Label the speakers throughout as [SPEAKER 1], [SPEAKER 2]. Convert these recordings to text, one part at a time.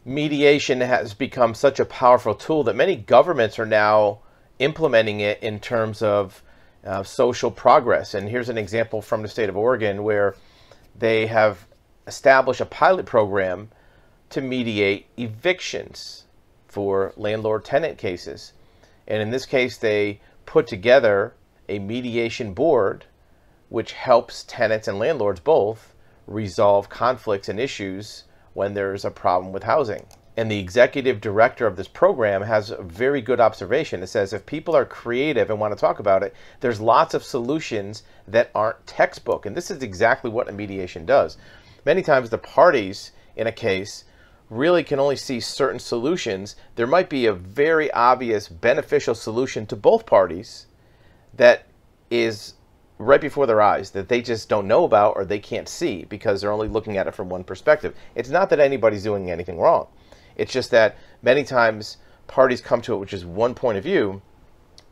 [SPEAKER 1] Mediation has become such a powerful tool that many governments are now implementing it in terms of social progress. And here's an example from the state of Oregon where they have established a pilot program to mediate evictions for landlord-tenant cases. And in this case, they put together a mediation board which helps tenants and landlords both resolve conflicts and issues when there's a problem with housing. And the executive director of this program has a very good observation. It says if people are creative and want to talk about it, there's lots of solutions that aren't textbook. And this is exactly what a mediation does. Many times the parties in a case really can only see certain solutions. There might be a very obvious beneficial solution to both parties that is right before their eyes that they just don't know about or they can't see because they're only looking at it from one perspective. It's not that anybody's doing anything wrong. It's just that many times parties come to it which is one point of view,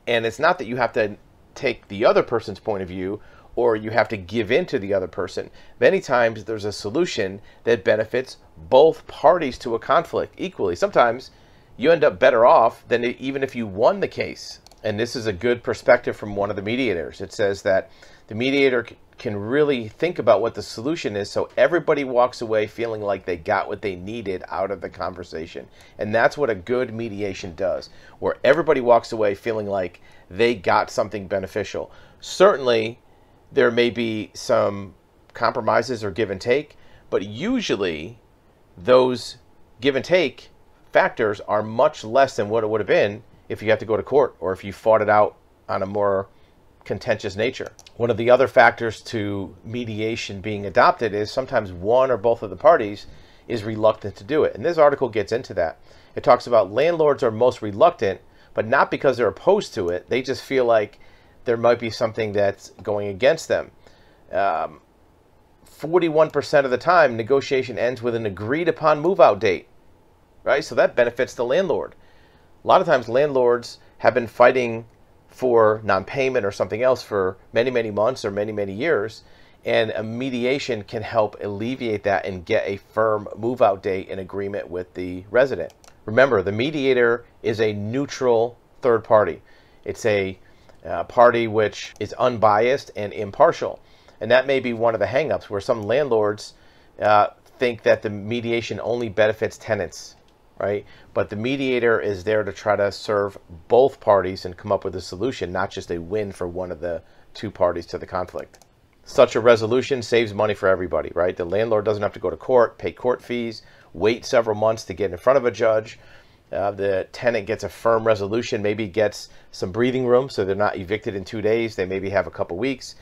[SPEAKER 1] and it's not that you have to take the other person's point of view or you have to give in to the other person. Many times there's a solution that benefits both parties to a conflict equally. Sometimes you end up better off than even if you won the case. And this is a good perspective from one of the mediators. It says that the mediator can really think about what the solution is so everybody walks away feeling like they got what they needed out of the conversation. And that's what a good mediation does, where everybody walks away feeling like they got something beneficial. Certainly, there may be some compromises or give and take, but usually those give and take factors are much less than what it would have been if you had to go to court or if you fought it out on a more contentious nature. One of the other factors to mediation being adopted is sometimes one or both of the parties is reluctant to do it. And this article gets into that. It talks about landlords are most reluctant, but not because they're opposed to it. They just feel like there might be something that's going against them. 41% of the time, negotiation ends with an agreed upon move-out date, right? So that benefits the landlord. A lot of times landlords have been fighting for non-payment or something else for many, many months or many, many years. And a mediation can help alleviate that and get a firm move-out date in agreement with the resident. Remember, the mediator is a neutral third party. It's a party which is unbiased and impartial. And that may be one of the hang-ups where some landlords think that the mediation only benefits tenants. Right? But the mediator is there to try to serve both parties and come up with a solution, not just a win for one of the two parties to the conflict. Such a resolution saves money for everybody, right? The landlord doesn't have to go to court, pay court fees, wait several months to get in front of a judge. The tenant gets a firm resolution, maybe gets some breathing room so they're not evicted in 2 days. They maybe have a couple weeks.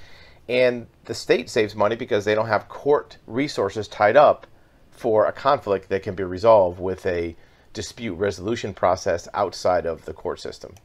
[SPEAKER 1] And the state saves money because they don't have court resources tied up for a conflict that can be resolved with a dispute resolution process outside of the court system.